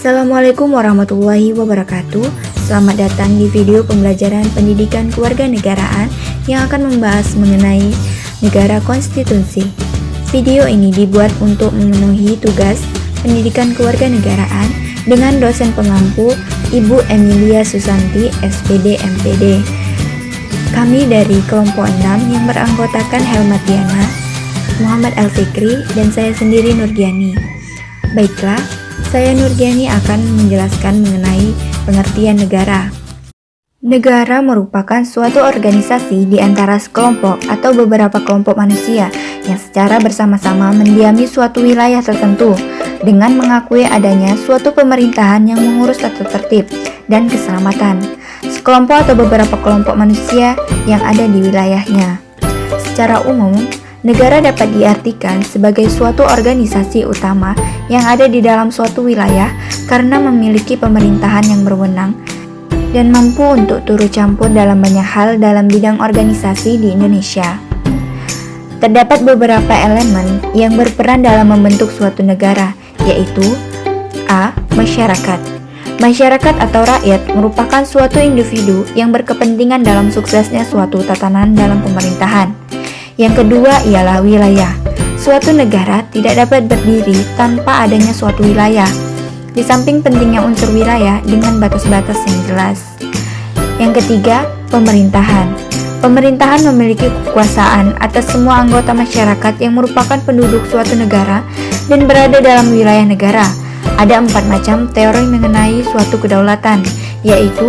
Assalamualaikum warahmatullahi wabarakatuh. Selamat datang di video pembelajaran pendidikan kewarganegaraan yang akan membahas mengenai negara konstitusi. Video ini dibuat untuk memenuhi tugas pendidikan kewarganegaraan dengan dosen pengampu Ibu Emilia Susanti, SPD MPD. Kami dari kelompok 6 yang beranggotakan Helmat Diana, Muhammad Al-Fikri, dan saya sendiri Nurdiani. Baiklah, saya Nurdiani akan menjelaskan mengenai pengertian negara. Negara merupakan suatu organisasi di antara sekelompok atau beberapa kelompok manusia yang secara bersama-sama mendiami suatu wilayah tertentu dengan mengakui adanya suatu pemerintahan yang mengurus tata tertib dan keselamatan sekelompok atau beberapa kelompok manusia yang ada di wilayahnya. Secara umum, negara dapat diartikan sebagai suatu organisasi utama yang ada di dalam suatu wilayah karena memiliki pemerintahan yang berwenang dan mampu untuk turut campur dalam banyak hal dalam bidang organisasi di Indonesia. Terdapat beberapa elemen yang berperan dalam membentuk suatu negara, yaitu A. Masyarakat. Masyarakat atau rakyat merupakan suatu individu yang berkepentingan dalam suksesnya suatu tatanan dalam pemerintahan. Yang kedua ialah wilayah. Suatu negara tidak dapat berdiri tanpa adanya suatu wilayah. Di samping pentingnya unsur wilayah dengan batas-batas yang jelas. Yang ketiga, pemerintahan. Pemerintahan memiliki kekuasaan atas semua anggota masyarakat yang merupakan penduduk suatu negara dan berada dalam wilayah negara. Ada 4 macam teori mengenai suatu kedaulatan, yaitu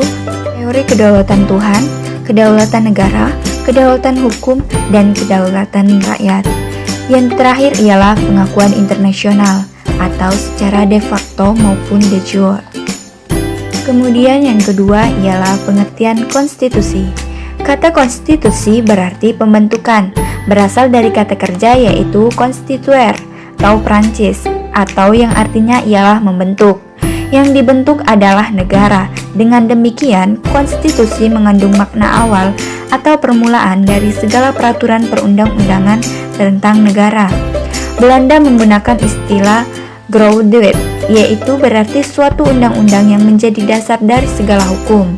teori kedaulatan Tuhan, kedaulatan negara, kedaulatan hukum, dan kedaulatan rakyat. Yang terakhir ialah pengakuan internasional atau secara de facto maupun de jure. Kemudian yang kedua ialah pengertian konstitusi. Kata konstitusi berarti pembentukan, berasal dari kata kerja yaitu constituer atau Prancis, atau yang artinya ialah membentuk. Yang dibentuk adalah negara. Dengan demikian, konstitusi mengandung makna awal atau permulaan dari segala peraturan perundang-undangan tentang negara. Belanda menggunakan istilah grondwet, yaitu berarti suatu undang-undang yang menjadi dasar dari segala hukum.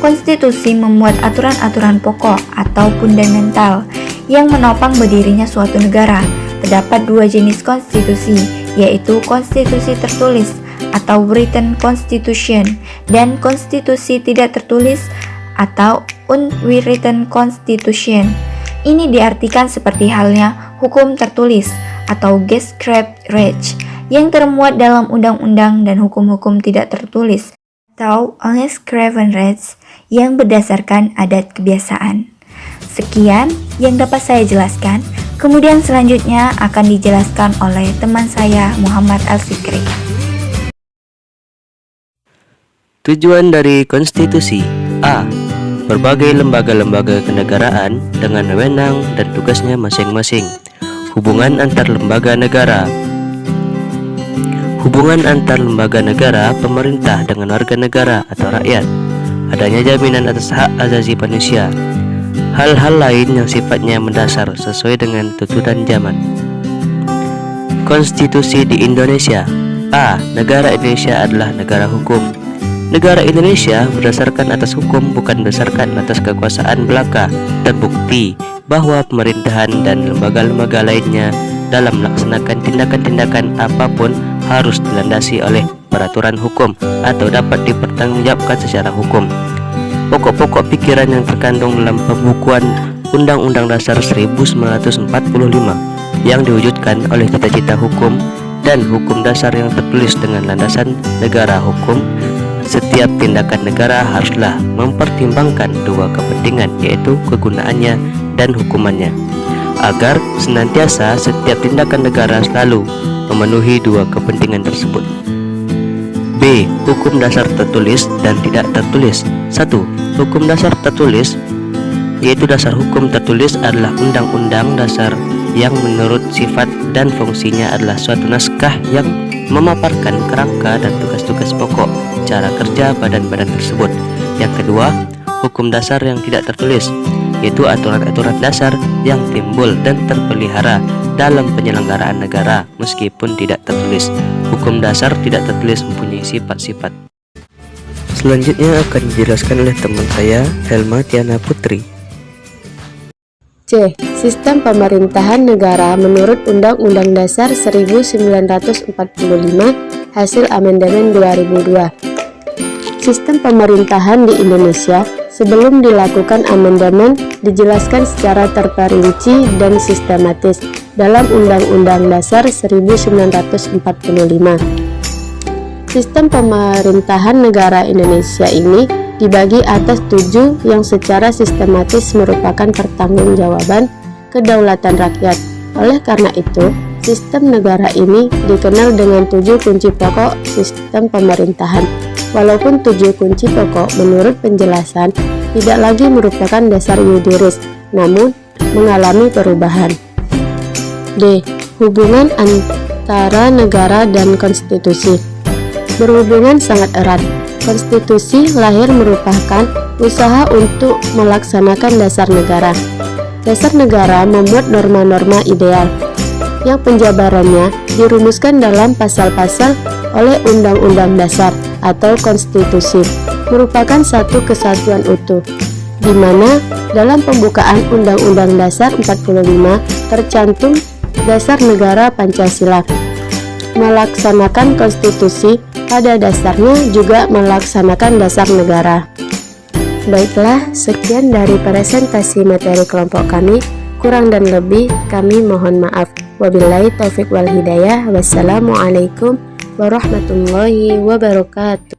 Konstitusi memuat aturan-aturan pokok atau fundamental yang menopang berdirinya suatu negara. Terdapat 2 jenis konstitusi, yaitu konstitusi tertulis atau written constitution dan konstitusi tidak tertulis atau unwritten constitution. Ini diartikan seperti halnya hukum tertulis atau Gesetzrecht yang termuat dalam undang-undang dan hukum-hukum tidak tertulis atau ungeschrieben Recht yang berdasarkan adat kebiasaan. Sekian yang dapat saya jelaskan. Kemudian selanjutnya akan dijelaskan oleh teman saya Muhammad Al-Fikri. Tujuan dari konstitusi. A. Berbagai lembaga-lembaga kenegaraan dengan wewenang dan tugasnya masing-masing. Hubungan antar lembaga negara. Hubungan antar lembaga negara, pemerintah dengan warga negara atau rakyat. Adanya jaminan atas hak asasi manusia. Hal-hal lain yang sifatnya mendasar sesuai dengan tuntutan zaman. Konstitusi di Indonesia. A. Negara Indonesia adalah negara hukum. Negara Indonesia berdasarkan atas hukum, bukan berdasarkan atas kekuasaan belaka. Terbukti bahwa pemerintahan dan lembaga-lembaga lainnya dalam melaksanakan tindakan-tindakan apapun harus dilandasi oleh peraturan hukum atau dapat dipertanggungjawabkan secara hukum. Pokok-pokok pikiran yang terkandung dalam pembukuan Undang-Undang Dasar 1945 yang diwujudkan oleh cita-cita hukum dan hukum dasar yang tertulis dengan landasan negara hukum. Setiap tindakan negara haruslah mempertimbangkan 2 kepentingan, yaitu kegunaannya dan hukumannya, agar senantiasa setiap tindakan negara selalu memenuhi 2 kepentingan tersebut. B. Hukum dasar tertulis dan tidak tertulis. 1. Hukum dasar tertulis, yaitu dasar hukum tertulis adalah undang-undang dasar yang menurut sifat dan fungsinya adalah suatu naskah yang memaparkan kerangka dan tugas-tugas pokok cara kerja badan-badan tersebut. Yang kedua, hukum dasar yang tidak tertulis, yaitu aturan-aturan dasar yang timbul dan terpelihara dalam penyelenggaraan negara meskipun tidak tertulis. Hukum dasar tidak tertulis mempunyai sifat-sifat. Selanjutnya akan dijelaskan oleh teman saya, Helma Tiana Putri. C. Sistem pemerintahan negara menurut Undang-Undang Dasar 1945 hasil amandemen 2002. Sistem pemerintahan di Indonesia sebelum dilakukan amandemen dijelaskan secara terperinci dan sistematis dalam Undang-Undang Dasar 1945. Sistem pemerintahan negara Indonesia ini dibagi atas 7 yang secara sistematis merupakan pertanggungjawaban kedaulatan rakyat. Oleh karena itu, sistem negara ini dikenal dengan 7 kunci pokok sistem pemerintahan. Walaupun 7 kunci pokok menurut penjelasan tidak lagi merupakan dasar yudiris, namun mengalami perubahan. D. Hubungan antara negara dan konstitusi berhubungan sangat erat. Konstitusi lahir merupakan usaha untuk melaksanakan dasar negara. Dasar negara memuat norma-norma ideal yang penjabarannya dirumuskan dalam pasal-pasal oleh Undang-Undang Dasar atau Konstitusi, merupakan satu kesatuan utuh, di mana dalam pembukaan Undang-Undang Dasar 45 tercantum dasar negara Pancasila. Melaksanakan konstitusi pada dasarnya juga melaksanakan dasar negara. Baiklah, sekian dari presentasi materi kelompok kami. Kurang dan lebih kami mohon maaf. Wabillahi taufiq wal hidayah. Wassalamualaikum warahmatullahi wabarakatuh.